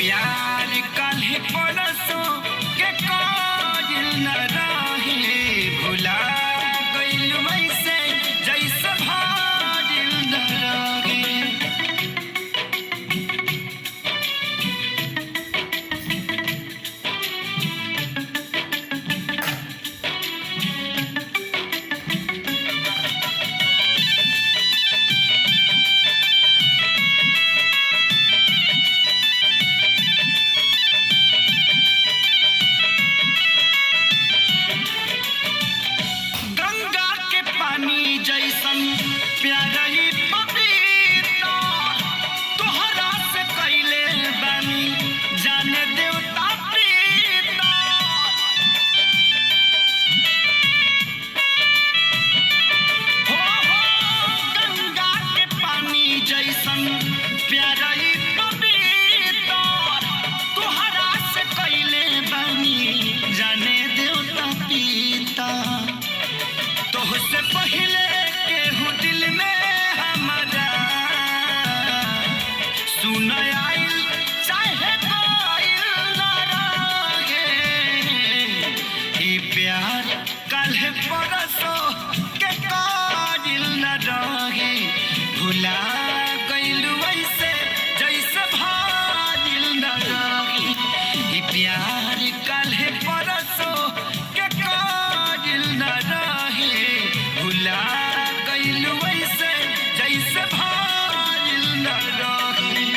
प्यार काल्हे परसों के काजिल न रहे भुला गइल वैसे जैसे भाजिल न रहे। जैसन प्यारा ही पपीता तोहरा से कैले बानी जाने देवता प्रीता। हो गंगा के पानी जैसन प्यारा ही पपीता तोहरा से कैले बानी जाने देवता पीता। तोहसे पहले दिल में हमारा सुन आइल चाहे कोइल न रहे। ई प्यार काल्हे परसों के काजिल न रहे भुला गइल वैसे जैसे भाजिल न रहे। ई प्यार काल्हे परसों के काजिल न रहे भुला वैसे जैसे भाजिल न रहे।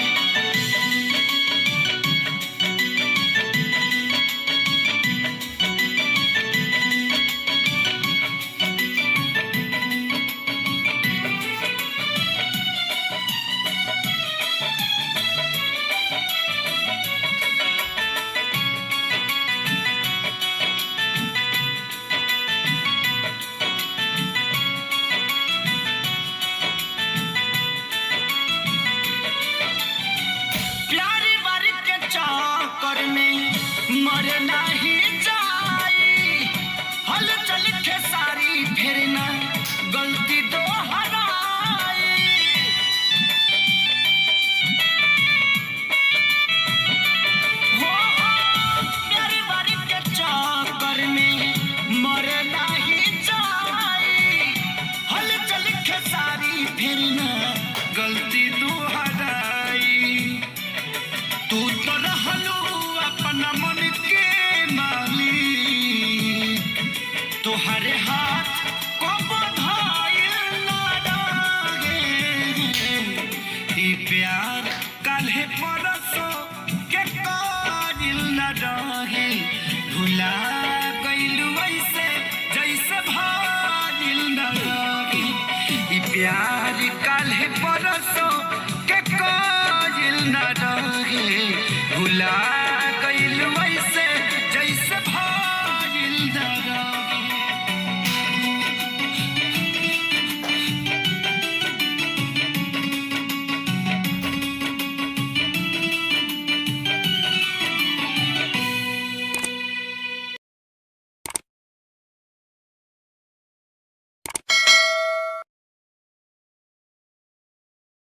मर नहीं जाई हल चल के सारी फिर ना गलती दोहराई। हो प्यारी बारी के चक्कर में मर नहीं जाई हल चल के सारी फिर ना गलती दोहराई। तू तो रहलू अपना मन के मालिक तोहरे हाथ को बधाइल न रहे। ई प्यार काल्हे परसों के काजिल न रहे भुला गइल वैसे जैसे भाजिल न रहे। ई प्यार काल्हे परसों के काजिल न रहे भुला